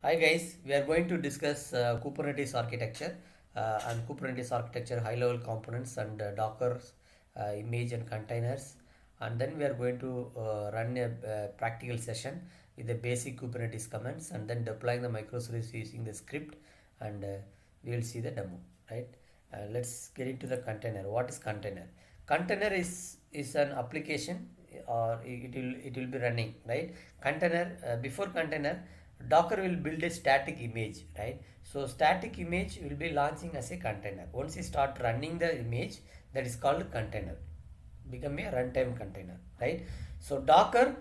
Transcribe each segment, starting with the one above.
Hi guys, we are going to discuss Kubernetes architecture and Kubernetes architecture high level components and Docker image and containers, and then we are going to run a practical session with the basic Kubernetes commands and then deploying the microservice using the script, and we will see the demo, right? Let's get into the container. What is container? Container is an application, or it will be running, right? Container, before container, Docker will build a static image, right? So static image will be launching as a container. Once you start running the image, that is called container, become a runtime container, right? So Docker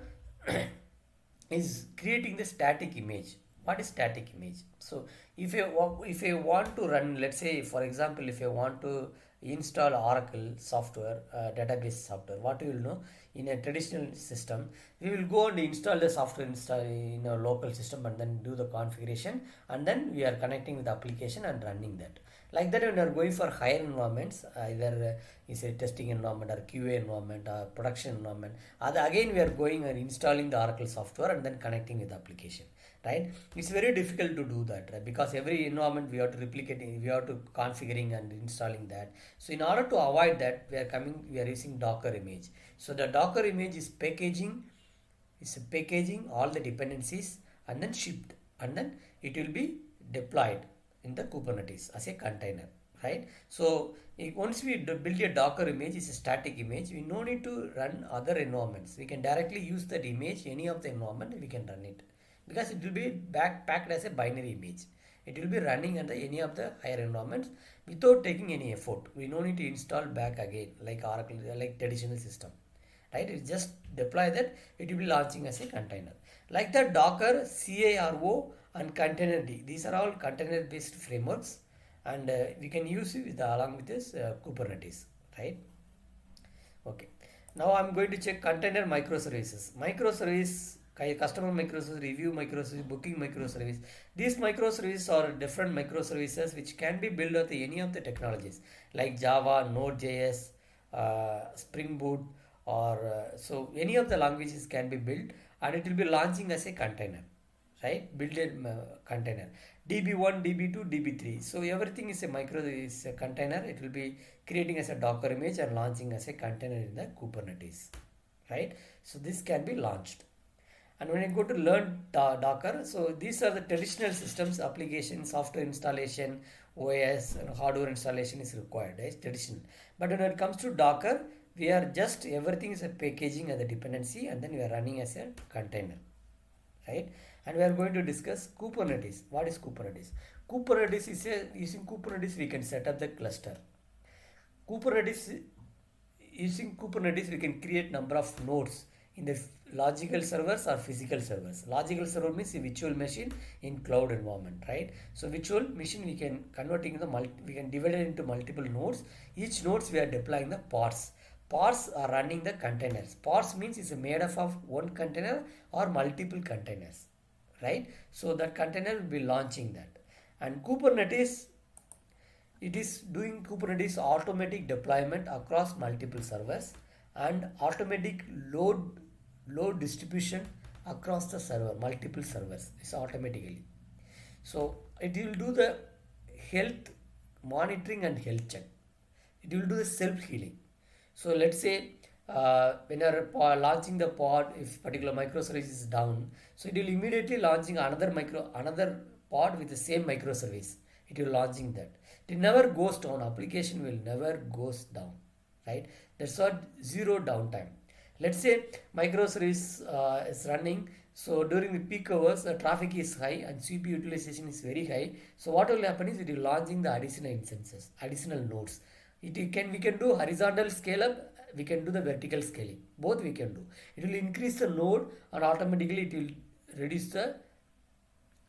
is creating the static image. What is static image? So if you want to run, let's say for example, if you want to install Oracle software, database software, what you will know, in a traditional system, we will go and install the software install in a local system and then do the configuration, and then we are connecting with the application and running that. Like that, when you are going for higher environments, either is a testing environment or QA environment or production environment, again we are going and installing the Oracle software and then connecting with the application, right? It's very difficult to do that, right? Because every environment we have to replicate, we have to configuring and installing that. So in order to avoid that, we are using Docker image. So the Docker image is packaging all the dependencies and then shipped, and then it will be deployed in the Kubernetes as a container, right? So once we build a Docker image, it's a static image, we no need to run other environments. We can directly use that image, any of the environment we can run it, because it will be packed as a binary image. It will be running under any of the higher environments without taking any effort. We no need to install back again like Oracle, like traditional system, right? It just deploy that, it will be launching as a container. Like the Docker, CARO and containerd, these are all container based frameworks, and we can use it along with this Kubernetes, right? Okay, now I'm going to check container microservice, customer microservice, review microservice, booking microservice. These microservices are different microservices which can be built with any of the technologies like Java, Node.js, Spring Boot, or so any of the languages can be built, and it will be launching as a container, right? Built in container, db1, db2, db3. So everything is a container. It will be creating as a Docker image and launching as a container in the Kubernetes, right? So this can be launched. And when I go to learn Docker, so these are the traditional systems, application, software installation, OS, and hardware installation is required, right? Traditional. But when it comes to Docker, we are just, everything is a packaging as a dependency, and then we are running as a container, right? And we are going to discuss Kubernetes. What is Kubernetes? Kubernetes is using Kubernetes we can set up the cluster. Kubernetes Using Kubernetes we can create number of nodes in the logical servers or physical servers. Logical server means a virtual machine in cloud environment, right? So virtual machine we can converting the we can divide it into multiple nodes. Each nodes we are deploying the pods. Pods are running the containers. Pods means it's made up of one container or multiple containers, right? So that container will be launching that. And Kubernetes, it is doing Kubernetes automatic deployment across multiple servers and automatic load distribution across the server, multiple servers. It's automatically. So it will do the health monitoring and health check. It will do the self healing. So let's say when you are launching the pod, if particular microservice is down, so it will immediately launching another pod with the same microservice. It will launching that. It never goes down. Application will never goes down, right? That's what zero downtime. Let's say microservice is running. So during the peak hours, the traffic is high and CPU utilization is very high. So what will happen is it will launching the additional instances, additional nodes. We can do horizontal scale up, we can do the vertical scaling. Both we can do. It will increase the load and automatically it will reduce the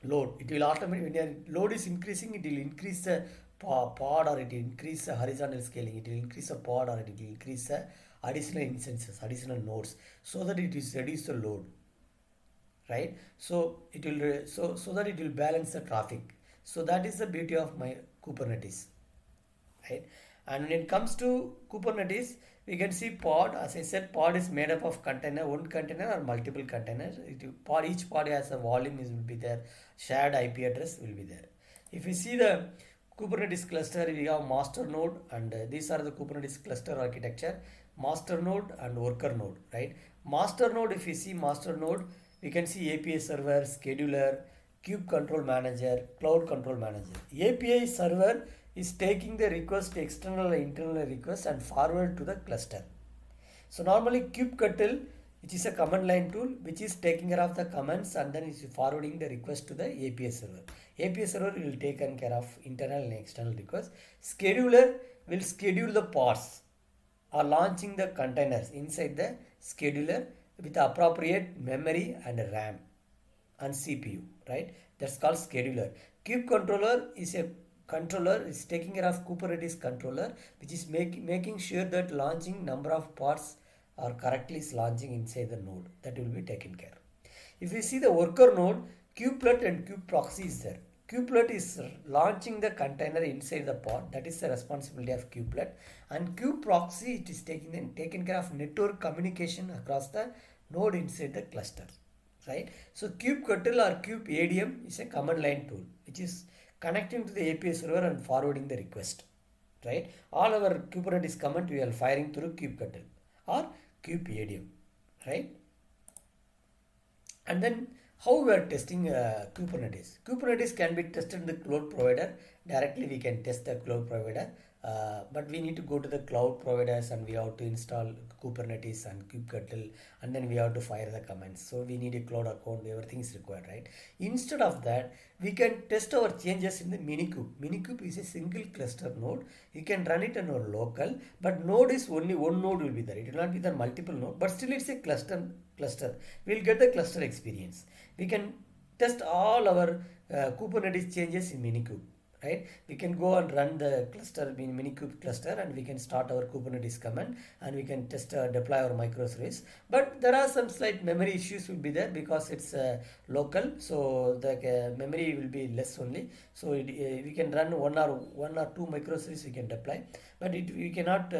load. It will automatically, when your load is increasing, it will increase the pod, or it will increase the horizontal scaling. It will increase the pod, or it will increase the additional instances, additional nodes, so that it is reduce the load, right? So it will so that it will balance the traffic. So that is the beauty of my Kubernetes, right? And when it comes to Kubernetes, we can see pod. As I said, pod is made up of container, one container or multiple containers. Each pod has a volume will be there, shared IP address will be there. If you see the Kubernetes cluster, we have master node, and these are the Kubernetes cluster architecture, master node and worker node, right? Master node, if you see master node, we can see API server, scheduler, kube control manager, cloud control manager. API server is taking the request, external and internal request, and forward to the cluster. So normally kubectl, which is a command line tool, which is taking care of the commands and then is forwarding the request to the API server. API server will take care of internal and external requests. Scheduler will schedule the pods or launching the containers inside the scheduler with appropriate memory and RAM and CPU, right? That's called scheduler. Kube controller is a controller, is taking care of Kubernetes controller, which is making sure that launching number of pods are correctly launching inside the node. That will be taken care. If we see the worker node, kubelet and kube proxy is there. Kubelet is launching the container inside the pod. That is the responsibility of kubelet. And kube proxy, it is taking care of network communication across the node inside the cluster, right? So kubectl or kube ADM is a command line tool which is connecting to the API server and forwarding the request, right? All our Kubernetes command we are firing through kubectl or kube ADM, right? And then how we are testing Kubernetes. Kubernetes can be tested in the cloud provider. Directly we can test the cloud provider. But we need to go to the cloud providers and we have to install Kubernetes and kubectl, and then we have to fire the commands. So we need a cloud account, everything is required, right? Instead of that, we can test our changes in the Minikube. Minikube is a single cluster node. You can run it on our local, but node is only one node will be there. It will not be there multiple node, but still it's a cluster. We'll get the cluster experience. We can test all our Kubernetes changes in Minikube, right? We can go and run the cluster in Minikube cluster and we can start our Kubernetes command and we can test deploy our microservice. But there are some slight memory issues will be there because it's local, so the memory will be less only. So we can run one or two microservices we can deploy, but we cannot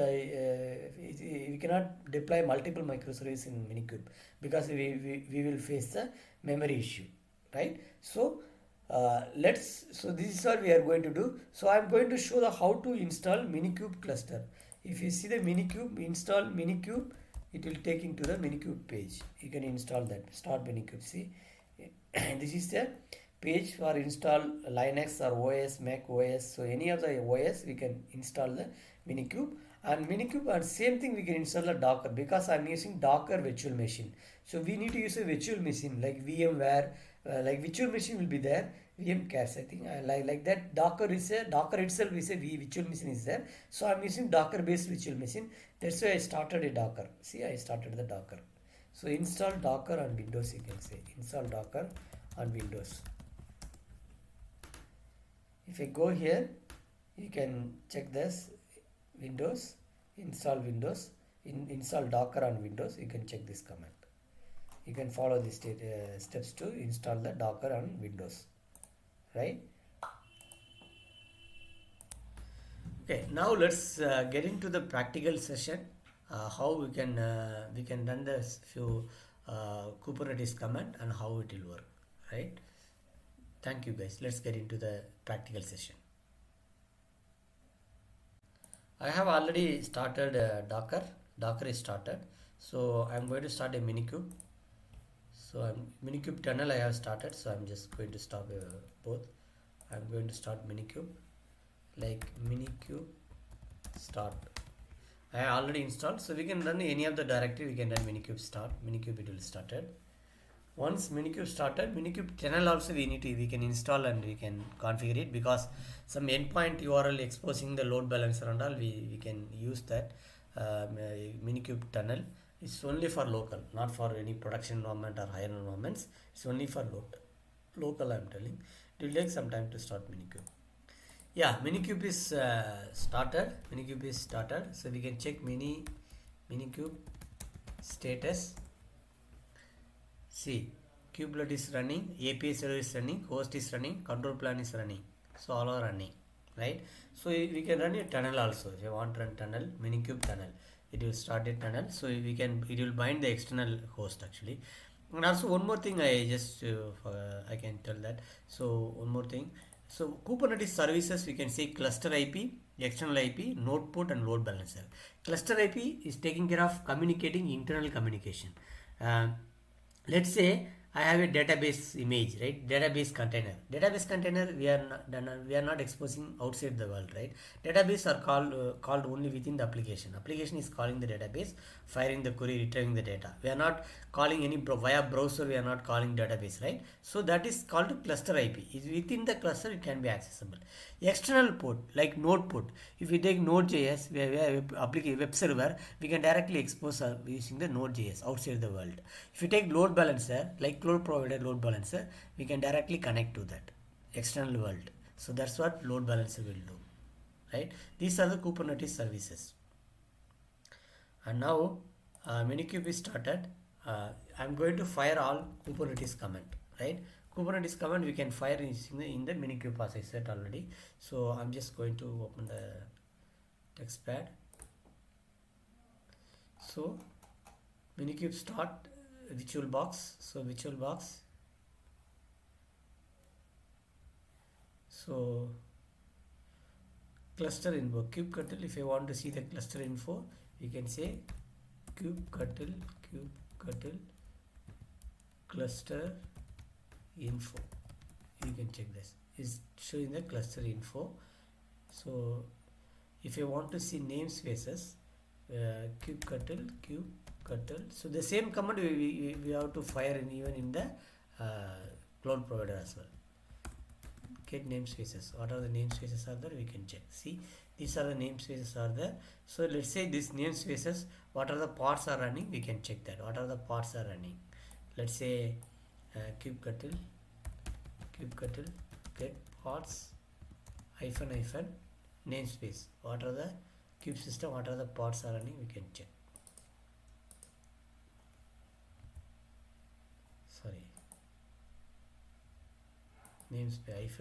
deploy multiple microservices in Minikube because we will face the memory issue, right? So so this is what we are going to do. So I am going to show the how to install Minikube cluster. If you see the Minikube, install Minikube, it will take into the Minikube page. You can install that. Start Minikube. See, this is the page for install Linux or OS, Mac OS. So any of the OS we can install the Minikube. And Minikube, and same thing we can install the Docker because I am using Docker virtual machine. So we need to use a virtual machine like VMware. Like virtual machine will be there, VM cache, I think like that. Docker itself is a virtual machine is there, so I'm using Docker based virtual machine. That's why I started a Docker. See, I started the Docker. So install Docker on Windows, you can say install Docker on Windows. If I go here, you can check this Windows, install Windows, install Docker on Windows. You can check this command. You can follow the steps to install the Docker on Windows, right? Okay, now let's get into the practical session. How we can run the few Kubernetes command and how it will work, right? Thank you guys. Let's get into the practical session. I have already started Docker. Docker is started. So I'm going to start a Minikube. So Minikube tunnel I have started, so I'm just going to stop both. I'm going to start Minikube, like Minikube start. I already installed, so we can run any of the directory. We can run Minikube start. Minikube it will started. Once Minikube started, Minikube tunnel also we can install and we can configure it because some endpoint URL exposing the load balancer and all we can use that Minikube tunnel. It's only for local, not for any production environment or higher environments. It's only for local. I'm telling. It will take some time to start Minikube. Yeah, Minikube is started. Minikube is started. So we can check Minikube status. See, kubelet is running, API server is running, host is running, control plan is running. So all are running, right? So we can run a tunnel also. If you want to run tunnel, minikube tunnel, it will start a tunnel. So we can, it will bind the external host actually. And also one more thing I just I can tell that. So one more thing. So Kubernetes services, we can say cluster IP, external IP, node port, and load balancer. Cluster IP is taking care of communicating internal communication. Uh, let's say I have a database image, right? Database container we are not exposing outside the world, right? Database are called only within the application is calling the database, firing the query, retrieving the data. We are not calling any via browser, we are not calling database, right? So that is called cluster IP. Is within the cluster it can be accessible. External port like node port, if we take node.js, we have web server, we can directly expose using the node.js outside the world. If you take load balancer like cloud provider load balancer, we can directly connect to that external world. So that's what load balancer will do, right? These are the Kubernetes services. And now minikube is started. I'm going to fire all Kubernetes command, right? Kubernetes command we can fire in the minikube as I said already. So I'm just going to open the text pad. So minikube start virtual box. So virtual box. So cluster info kubectl. If you want to see the cluster info, you can say kubectl cluster info. You can check this. Is showing the cluster info. So if you want to see namespaces, kubectl. So the same command we have to fire even in the cloud provider as well. Get namespaces. What are the namespaces are there? We can check. See, these are the namespaces are there. So let's say these namespaces, what are the pods are running? We can check that. What are the pods are running? Let's say kubectl get pods hyphen namespace. What are the kube system? What are the pods are running? We can check. Sorry. Namespace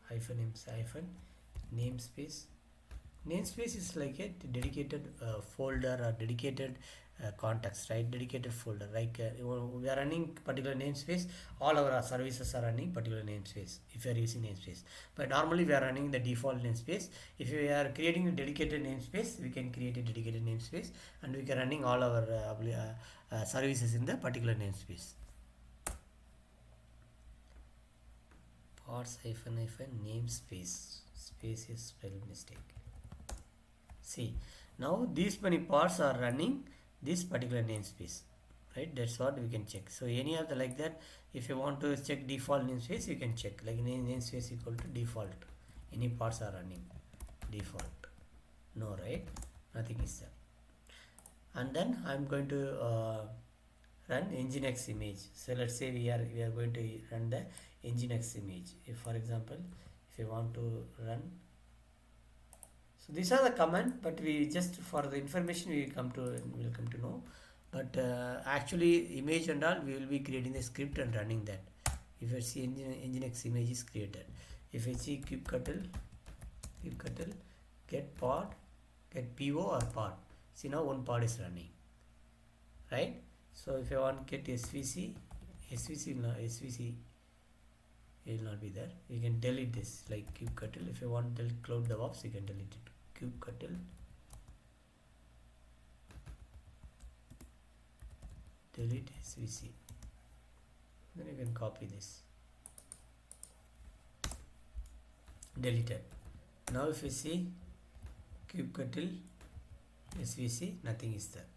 hyphen namespace. Namespace is like a dedicated folder or dedicated context, right? Dedicated folder. Like we are running particular namespace. All our services are running particular namespace. If you are using namespace, but normally we are running the default namespace. If we are creating a dedicated namespace, we can create a dedicated namespace, and we can running all our services in the particular namespace. Pods hyphen namespace. Space is spelled mistake. See, now these many pods are running this particular namespace, right? That's what we can check. So any of the like that, if you want to check default namespace, you can check like namespace equal to default. Any pods are running default. No, right? Nothing is there. And then I'm going to run nginx image. So let's say we are going to run the nginx image. If for example, if you want to run, so these are the command, but we just for the information we will come to know. But actually image and all we will be creating the script and running that. If you see nginx image is created, if I see kubectl get pod, get po or pod. See now one pod is running, right? So if I want get svc it will not be there. You can delete this like kubectl. If you want to delete cloud DevOps, you can delete it. Kubectl delete svc. Then you can copy this. Deleted. Now if you see kubectl svc, nothing is there.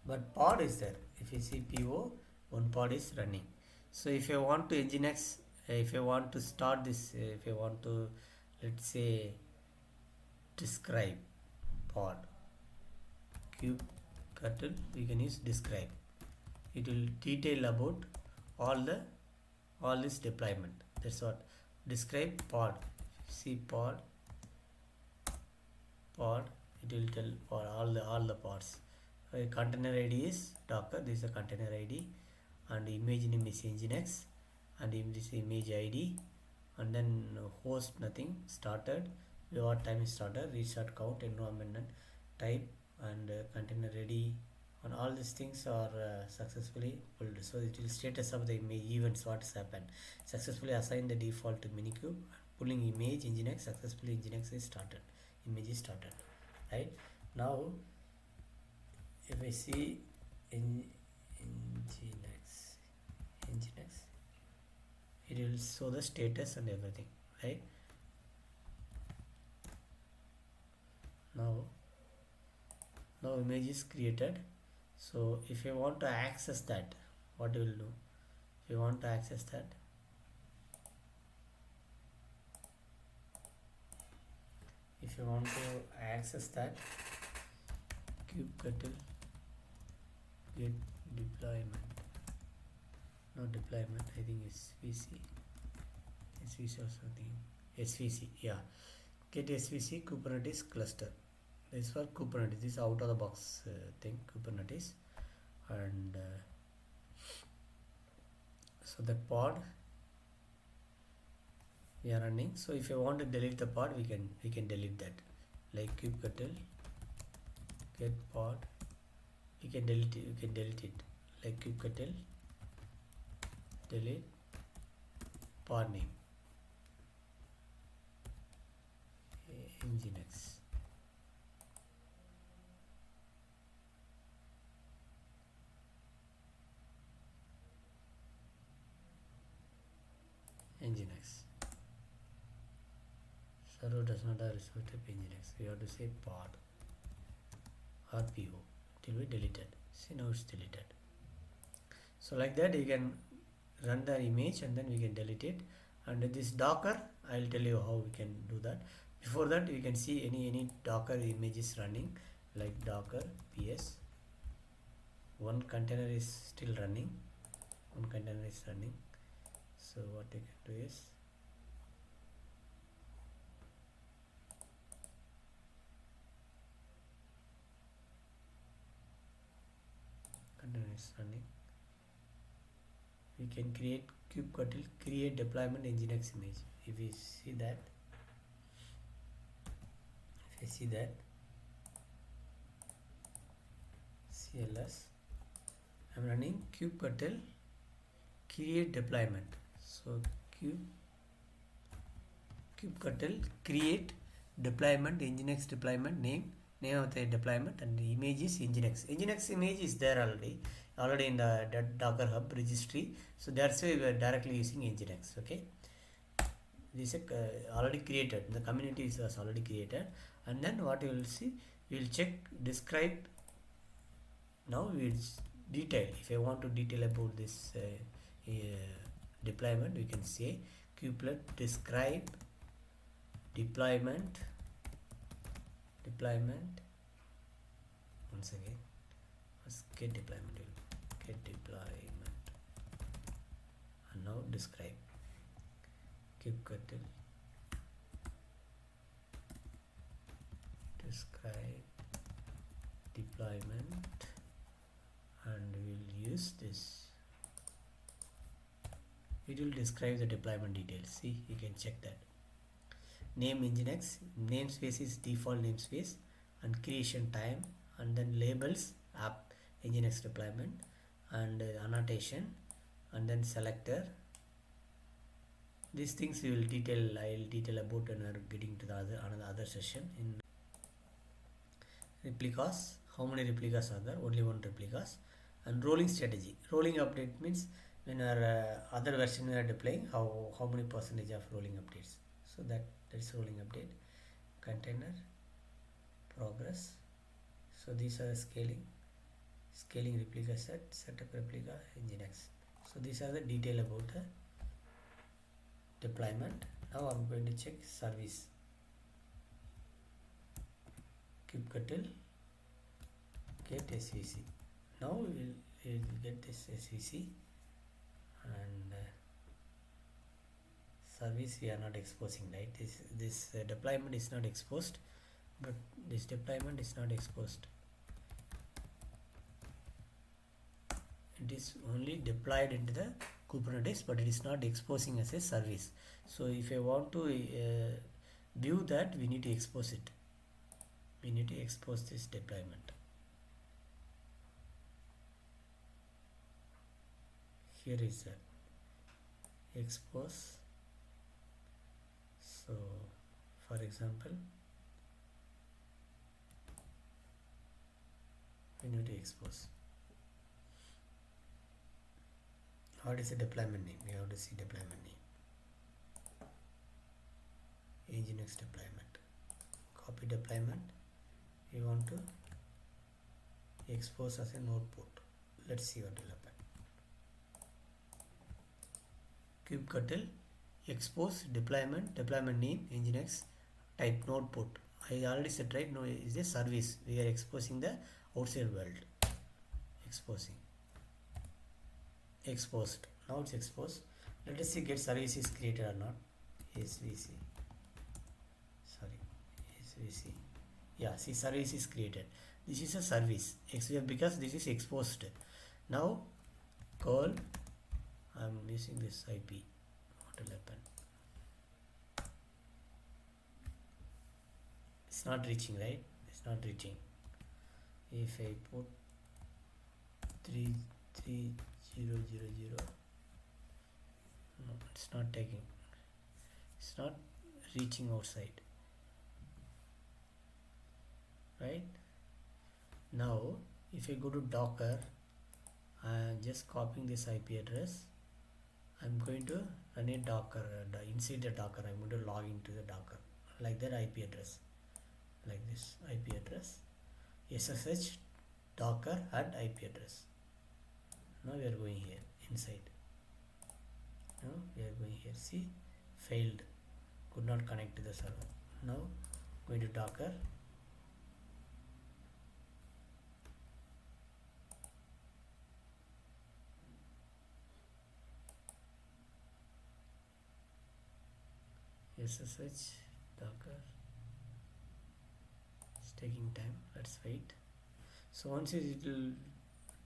But pod is there. If you see po, one pod is running. So if you want to nginx, if you want to start this, if you want to, let's say, describe pod kubectl, we can use describe. It will detail about all this deployment. That's what describe pod. See pod, it will tell for all the pods. Container ID is Docker. This is a container ID, and image name is nginx, and this image ID, and then host nothing, started, what time is started, restart count, environment and type, and container ready, and all these things are successfully pulled. So it will status of the image events, what has happened. Successfully assign the default to minikube, pulling image nginx, successfully nginx is started, image is started, right? Now if I see in nginx, it will show the status and everything, right? Now image is created. So if you want to access that, what you will do, if you want to access that, kubectl get deployment, not deployment, I think svc or something, svc, yeah, get svc Kubernetes cluster. This is for Kubernetes, this is out of the box thing, Kubernetes, and so that pod we are running. So if you want to delete the pod, we can delete that, like kubectl get pod, you can delete it, like kubectl delete pod name nginx. Server does not have resource type nginx. We have to say pod or po. It will be deleted. See, now it's deleted. So like that you can run the image and then we can delete it. And this Docker, I will tell you how we can do that. Before that, you can see any Docker image is running, like Docker ps. One container is still running. So what you can do is, container is running. We can create kubectl create deployment nginx image. If we see that, cls, I'm running kubectl create deployment. So kubectl create deployment nginx deployment name of the deployment, and the image is nginx image is there already in the Docker Hub registry. So that's why we are directly using nginx. Okay, this is already created, the community was already created. And then what you will see, we will check describe. Now we will detail. If I want to detail about this deployment, we can say kubelet describe deployment. Once again, let's get deployment, and now describe kubectl describe deployment, and we'll use this. It will describe the deployment details. See, you can check that. Name nginx, namespace is default namespace, and creation time, and then labels app nginx deployment, and annotation, and then selector. These things we will detail. I will detail about when we are getting to the another session. In replicas, how many replicas are there? Only one replicas. And rolling strategy. Rolling update means when our other version we are deploying, how many percentage of rolling updates. So that's rolling update. Container progress. So these are scaling replica setup replica nginx. So these are the detail about the deployment. Now I'm going to check service. kubectl get svc. Now we will get this svc, and service we are not exposing, right? This deployment is not exposed, but this deployment is not exposed. It is only deployed into the Kubernetes, but it is not exposing as a service. So if I want to view that, we need to expose it. We need to expose this deployment. Here is a expose. So for example, we need to expose. What is the deployment name? We have to see deployment name. Nginx deployment. Copy deployment. We want to expose as a node port. Let's see what will happen. kubectl expose deployment name Nginx type node port. I already said, right? No, is a service. We are exposing the outside world. Exposing. Exposed. Now it's exposed. Let us see get service is created or not. SVC. Sorry. SVC. Yeah, see service is created. This is a service. Because this is exposed. Now call. I'm using this IP. What will happen? It's not reaching, right? It's not reaching. If I put 33000, no, it's not taking. It's not reaching outside. Right? Now, if I go to Docker, I'm just copying this IP address. I'm going to run a Docker. Inside the Docker, I'm going to log into the Docker. Like that IP address. Like this IP address. SSH Docker and IP address. Now we are going here inside. Now we are going here. See, failed. Could not connect to the server. Now going to Docker. SSH Docker. It's taking time. Let's wait. So once it will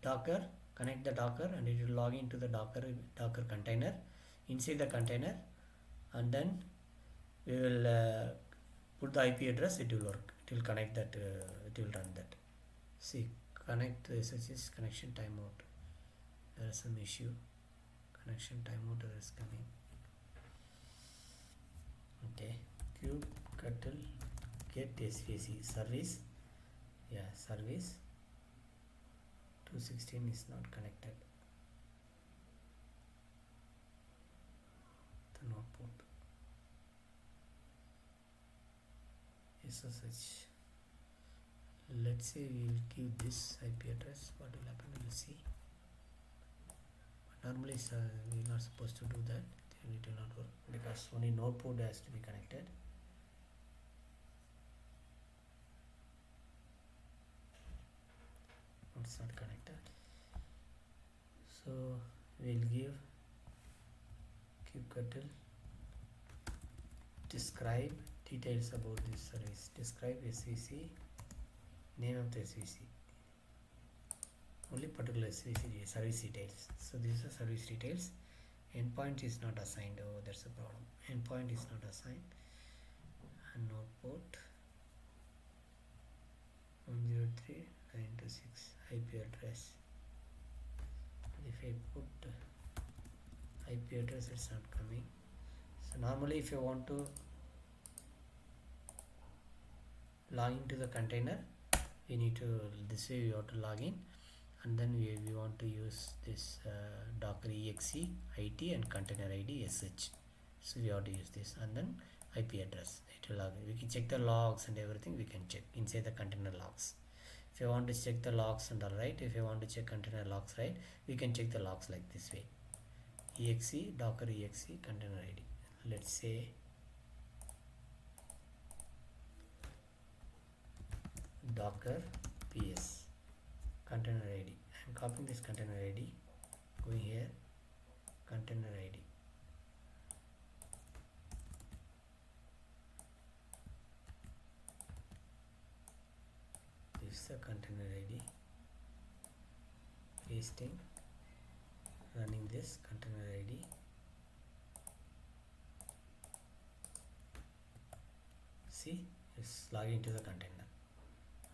Docker, connect the Docker and it will log into the Docker container. Inside the container, and then we will put the IP address. It will work. It will connect that. It will run that. See, connect the SSH connection timeout. There is some issue. Connection timeout is coming. Okay, kubectl get SVC service. Yeah, service 216 is not connected. The node port. SSH. Let's say we will give this IP address. What will happen? We will see. But normally we are not supposed to do that. It will not work because only node port has to be connected. It's not connected. So we'll give kubectl describe details about this service. Describe SVC, name of the SVC. Only particular SVC service details. So these are service details. Endpoint is not assigned. Oh, that's a problem. Endpoint is not assigned. And node port 103.926 IP address. If I put IP address, it's not coming. So normally if you want to log into the container, we need to this way we have to log in, and then we want to use this docker exe it and container id sh. So we have to use this, and then IP address. It will log in. We can check the logs and everything. We can check inside the container logs. If you want to check the logs and all right, if you want to check container logs, right, we can check the logs like this way. Exe docker exe container id. Let's say docker ps container id. I'm copying this container id, going here, container id. This is the container id, pasting, running this container id. See, it's logging to the container.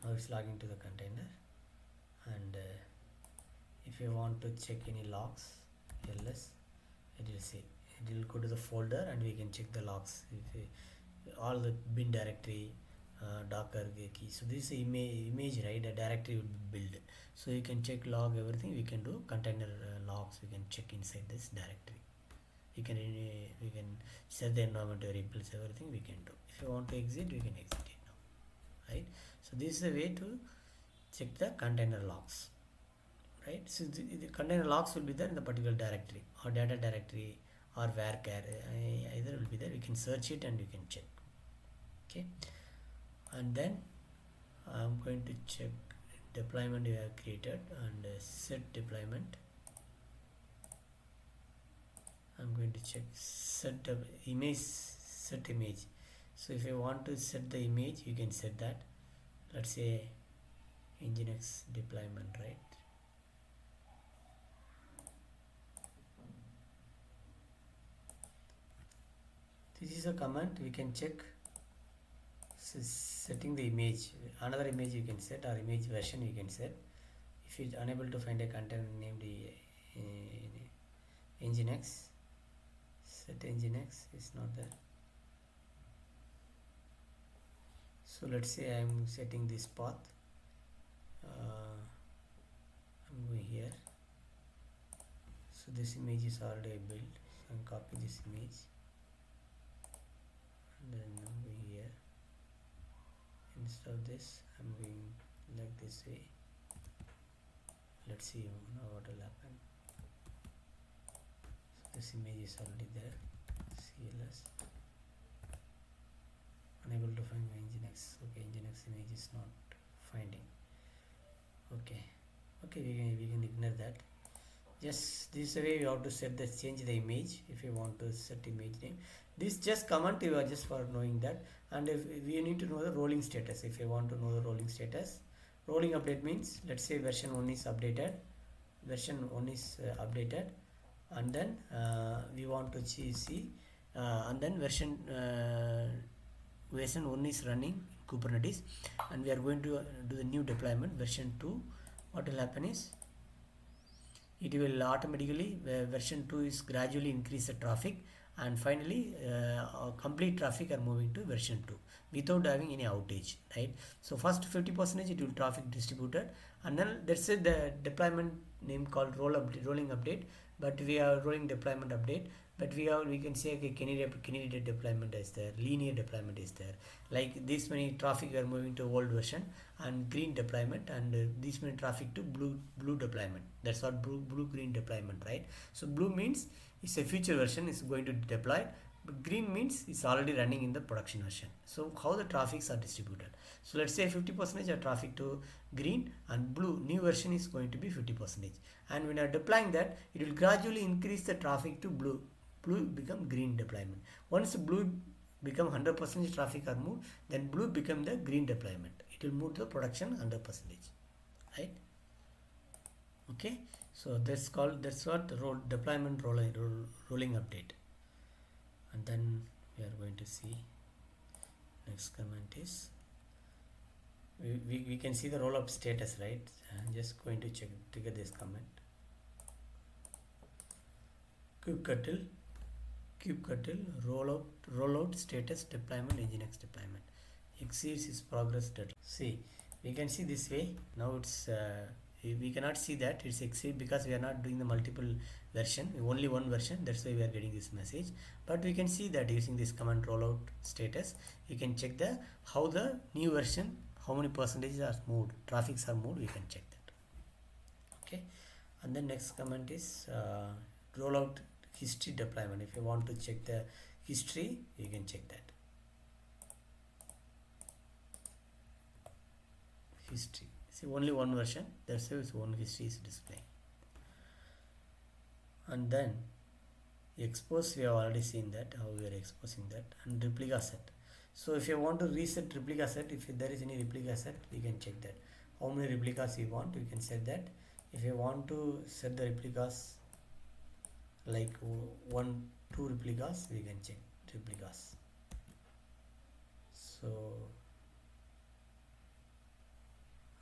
Now it's logging to the container, and if you want to check any logs, ls, it will see, it will go to the folder and we can check the logs. If all the bin directory, docker key. So this is image, right? A directory will be built, so you can check log everything. We can do container logs. We can check inside this directory. We can set the environment variables, everything we can do. If you want to exit, we can exit it now, right? So this is a way to check the container logs, right? So the container logs will be there in the particular directory or data directory or varchar, either will be there. We can search it and you can check. Okay, and then I'm going to check deployment we have created and set deployment. I'm going to check set the image, set image. So if you want to set the image, you can set that. Let's say Nginx deployment, right? This is a command we can check. Setting the image, another image you can set, or image version you can set. If you're unable to find a container named Nginx, set Nginx is not there. So let's say I'm setting this path. I'm going here. So this image is already built. So I'm copy this image, and then I'm going here. Instead of this, I'm going like this way. Let's see now what will happen. So this image is already there. CLS, unable to find my Nginx. Okay, Nginx image is not finding. Okay, we can ignore that. Just this way you have to set the change the image. If you want to set image name, this just comment you are just for knowing that. And if we need to know the rolling status, if you want to know the rolling status, rolling update means, let's say version 1 is updated, and then we want to see and then version 1 is running in Kubernetes, and we are going to do the new deployment version 2. What will happen is, it will automatically, version 2 is gradually increase the traffic, and finally complete traffic are moving to version 2 without having any outage, right? So first 50% it will traffic distributed, and then let's say the deployment name called rolling update, but we are rolling deployment update, but we can say, okay, canary deployment is there, linear deployment is there, like this many traffic are moving to old version, and green deployment, and this many traffic to blue deployment. That's what blue green deployment, right? So blue means it's a future version is going to deploy, but green means it's already running in the production version. So how the traffics are distributed? So let's say 50% of traffic to green, and blue new version is going to be 50%, and when you are deploying that, it will gradually increase the traffic to blue become green deployment. Once blue become 100% traffic are moved, then blue become the green deployment. It will move to the production 100%, right? Okay, so that's what the deployment rolling update. And then we are going to see next comment is, we can see the rollup status, right? I'm just going to trigger this comment. kubectl rollout status deployment Nginx deployment exceeds its progress deadline. See, we can see this way. Now it's we cannot see that it's exceed because we are not doing the multiple version, only one version. That's why we are getting this message. But we can see that using this command rollout status, we can check the how the new version, how many percentages are moved, traffics are moved. We can check that. Okay, and then next command is rollout history deployment. If you want to check the history, you can check that. History. See, only one version, that's why its own history is displaying. And then expose, we have already seen that, how we are exposing that, and replica set. So if you want to reset replica set, if there is any replica set, we can check that. How many replicas you want, you can set that. If you want to set the replicas like one two replicas, we can check replicas. So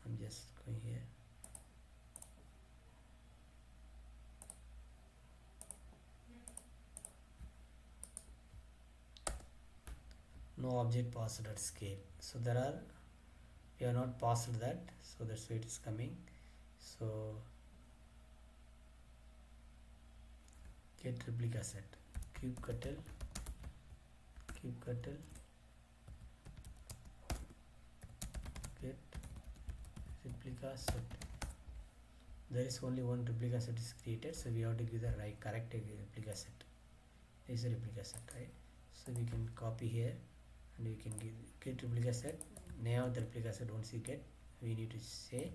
I'm just going here. No object passed at scale. So there are, we have not passed that, so that's why it is coming. So get replica set, kubectl get replica set. There is only one replica set is created, so we have to give the right correct replica set. This is a replica set, right? So we can copy here and we can get replica set. Name of the replica set, once you get, we need to say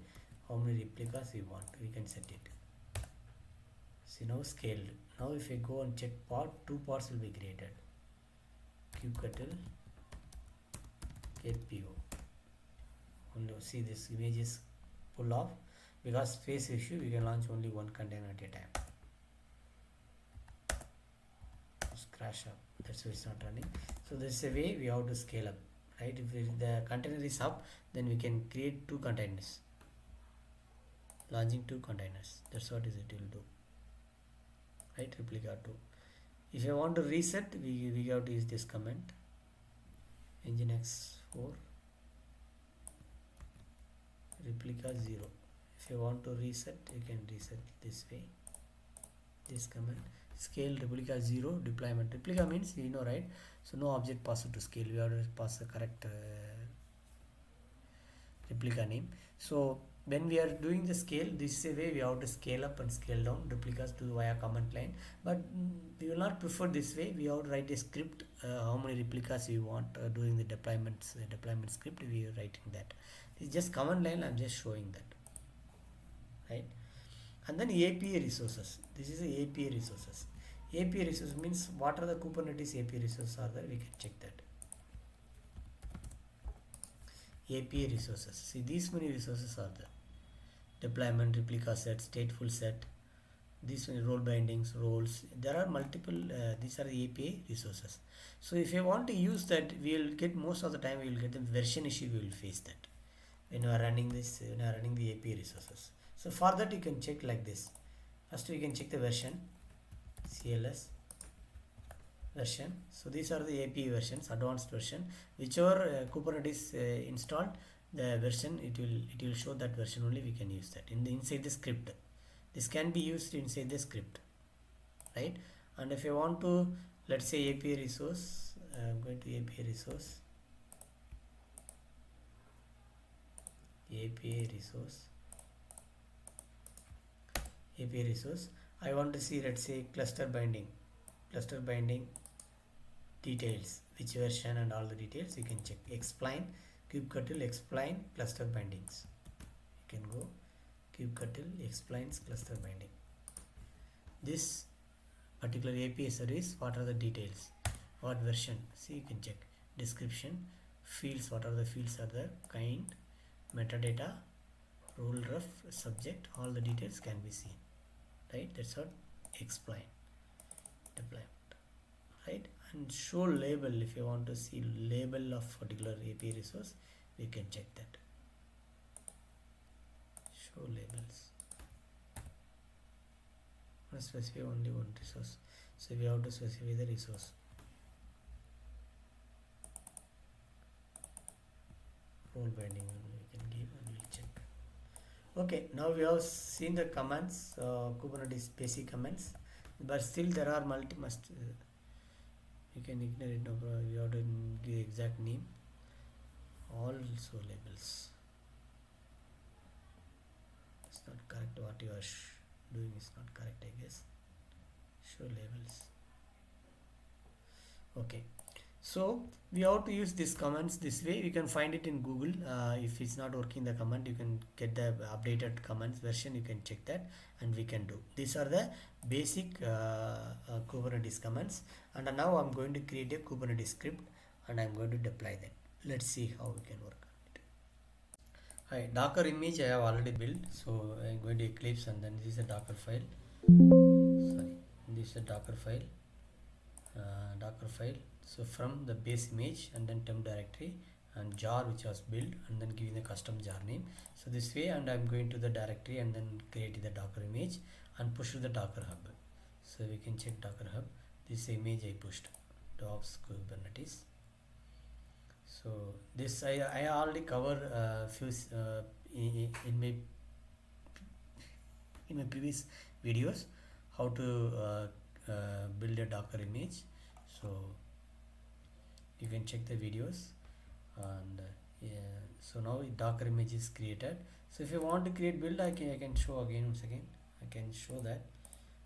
how many replicas we want. We can set it. See, now scaled. Now if I go and check part, two parts will be created. Kubectl get PO. Only see this image is pull off, because space issue we can launch only one container at a time. Just crash up, that's why it's not running. So this is a way we have to scale up, right? If the container is up, then we can create two containers, launching two containers. That's what is it will do, right? Replica 2. If I want to reset, we have to use this command, nginx4 replica 0. If you want to reset, you can reset this way, this command, scale replica 0 deployment. Replica means, you know, right? So no object passed to scale, we have to pass the correct replica name. So when we are doing the scale, this is a way we have to scale up and scale down replicas to via command line. But we will not prefer this way. We have to write a script, how many replicas we want during the deployment script. We are writing that. It's just command line, I'm just showing that, right? And then API resources. This is the API resources. API resources means what are the Kubernetes API resources are there, we can check that. API resources. See, these many resources are there. Deployment, replica set, stateful set, these many role bindings, roles. There are multiple, these are the API resources. So if you want to use that, we will get, most of the time we will get the version issue, we will face that when you are running this, when you are running the API resources. So for that you can check like this. First we can check the version, CLS version. So these are the API versions, advanced version. Whichever Kubernetes installed, the version, it will show that version only, we can use that in the inside the script. This can be used inside the script, right? And if you want to, let's say API resource, I'm going to API resource, I want to see, let's say cluster binding details, which version and all the details you can check. Explain, kubectl explain cluster bindings. You can go kubectl explains cluster binding. This particular API service, what are the details, what version, see, you can check. Description, fields, what are the fields are there, kind, metadata, role ref, subject, all the details can be seen, right? That's what explain, deployment, right? And show label, if you want to see label of particular API resource, we can check that. Show labels. Let's specify only one resource, so we have to specify the resource. Role binding we can give and we'll check. Okay, now we have seen the commands, Kubernetes basic commands, but still there are you can ignore it, no problem. You have to give exact name. Also labels. It's not correct. What you are doing is not correct, I guess. Show labels. Okay. So we have to use these commands this way. You can find it in Google. If it's not working the command, you can get the updated commands version, you can check that, and we can do. These are the basic Kubernetes commands. And now I'm going to create a Kubernetes script and I'm going to deploy that. Let's see how we can work on it. Hi, Docker image I have already built. So I'm going to Eclipse, and then this is a Docker file. Sorry, this is a docker file. So from the base image and then temp directory and jar which was built, and then giving the custom jar name. So this way, and I'm going to the directory and then create the docker image and push to the docker hub. So we can check docker hub. This image I pushed DevOps Kubernetes. So this I already covered few in my previous videos how to build a docker image. So you can check the videos. And yeah, so now docker image is created. So if you want to create build, I can show again once again. I can show that.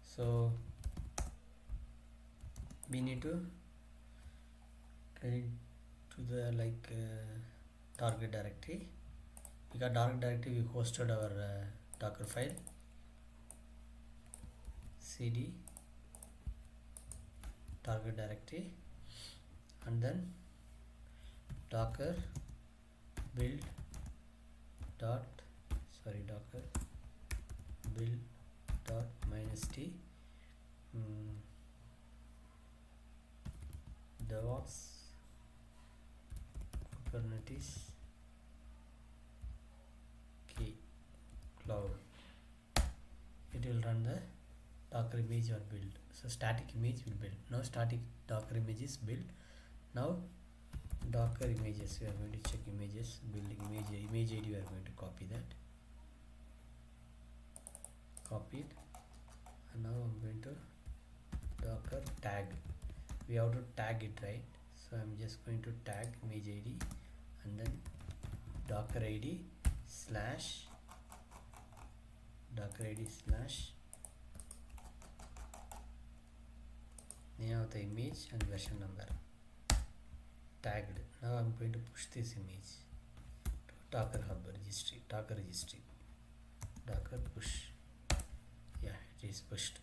So we need to connect to the target directory, because target directory we hosted our docker file cd target directory, and then docker build docker build dot -t DevOps Kubernetes key cloud. It will run the docker image or build. So static image will build. Now static docker image is built. Now docker images, we are going to check images, building image ID, we are going to copy that, copy it, and now I'm going to docker tag. We have to tag it, right? So I'm just going to tag image ID and then docker ID slash name of the image and version number tagged. Now I'm going to push this image to docker hub registry, docker push. Yeah, it is pushed.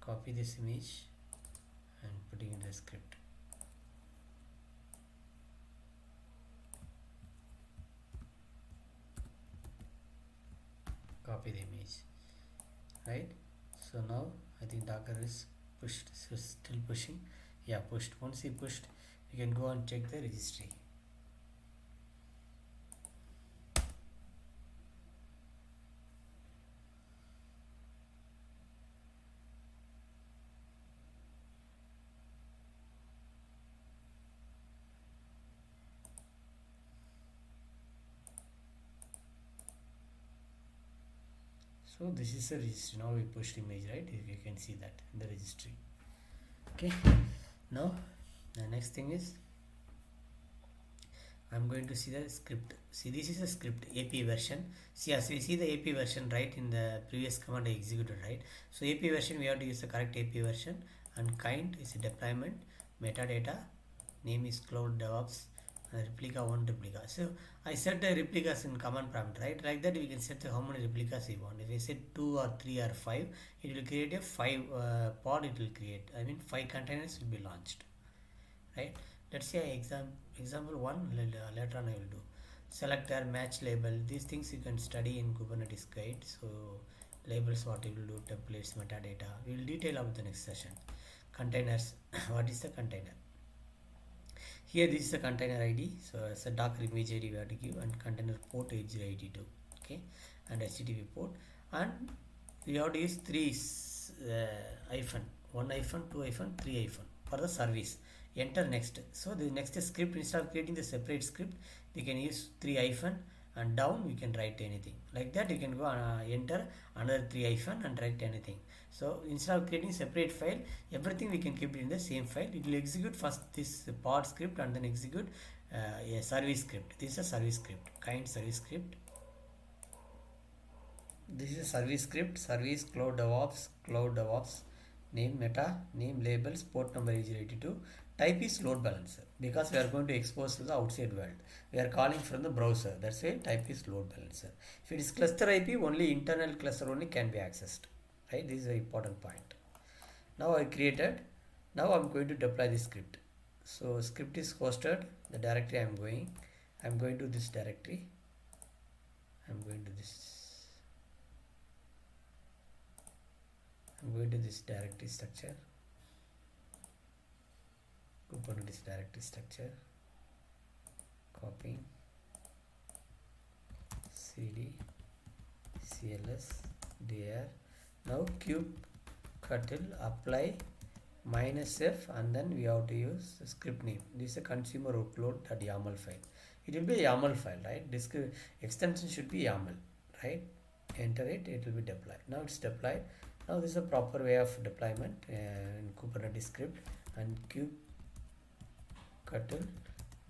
Copy this image and putting in the script. Copy the image, right? So now I think docker is pushed. So still pushing. Yeah, pushed. Once he pushed, you can go and check the registry. So this is a registry. Now we pushed image, right? You can see that in the registry. Okay. Now the next thing is I'm going to see the script. See, this is a script AP version. See, as we see the AP version, right, in the previous command I executed, right? So AP version, we have to use the correct AP version, and kind is a deployment, metadata, name is cloud DevOps, replica 1 replica. So I set the replicas in command prompt, right? Like that we can set how many replicas we want. If I set 2 or 3 or 5, it will create a 5 pod. It will create, I mean 5 containers will be launched, right? Let's say example 1 later on I will do. Selector, match label, these things you can study in Kubernetes guide. So labels, what you will do, templates, metadata, we will detail about the next session. Containers, what is the container? Here this is the container ID. So it's a docker image ID we have to give, and container port 8082, okay, and HTTP port, and we have to use 3 hyphen, 1 hyphen, 2 hyphen, 3 hyphen for the service. Enter next. So the next script, instead of creating the separate script, we can use 3 hyphen, and down we can write anything. Like that you can go enter another 3 hyphen and write anything. So instead of creating separate file, everything we can keep it in the same file. It will execute first this pod script and then execute a service script. This is a service script, kind service script. This is a service script, service cloud DevOps, name meta, name labels, port number 8082. Type is load balancer, because we are going to expose to the outside world. We are calling from the browser. That's why type is load balancer. If it is cluster IP, only internal cluster only can be accessed. Right? This is an important point. Now I created. Now I'm going to deploy this script. So script is hosted. The directory I'm going to this directory. I'm going to this. I'm going to this directory structure, Kubernetes directory structure, copying cd cls dir. Now kubectl apply -f, and then we have to use the script name. This is a consumer workload.yaml file. It will be a YAML file, right? This extension should be YAML, right? Enter it, it will be deployed. Now it's deployed. Now this is a proper way of deployment in Kubernetes script. And kubectl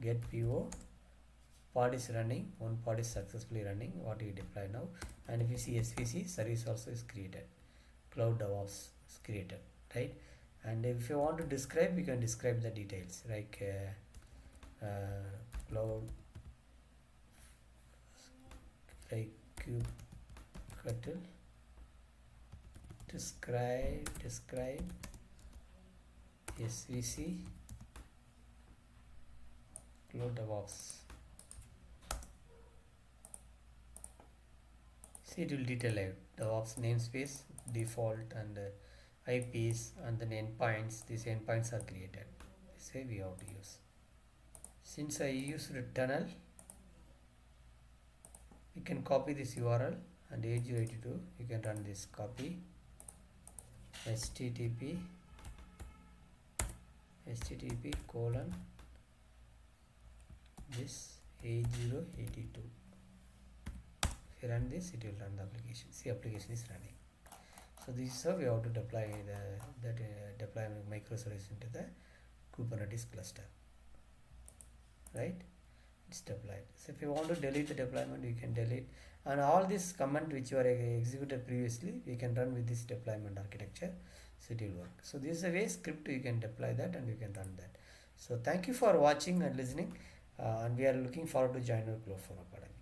get po, pod is running, one pod is successfully running, what we deploy now. And if you see svc, service also is created, cloud DevOps is created, right? And if you want to describe, you can describe the details like cloud, like kubectl describe svc cloud DevOps. See, it will detail out DevOps namespace, default, and IPs, and then endpoints. These endpoints are created. This way we have to use. Since I used tunnel, you can copy this URL and 8082. You can run this copy http colon this 8082. If you run this, it will run the application. See, application is running. So this is how we have to deploy deploy microservice into the Kubernetes cluster, right? It's deployed. So if you want to delete the deployment, you can delete, and all this command which you are executed previously, we can run with this deployment architecture, so it will work. So this is a way script you can deploy that and you can run that. So thank you for watching and listening, and we are looking forward to join our Glow for Academy.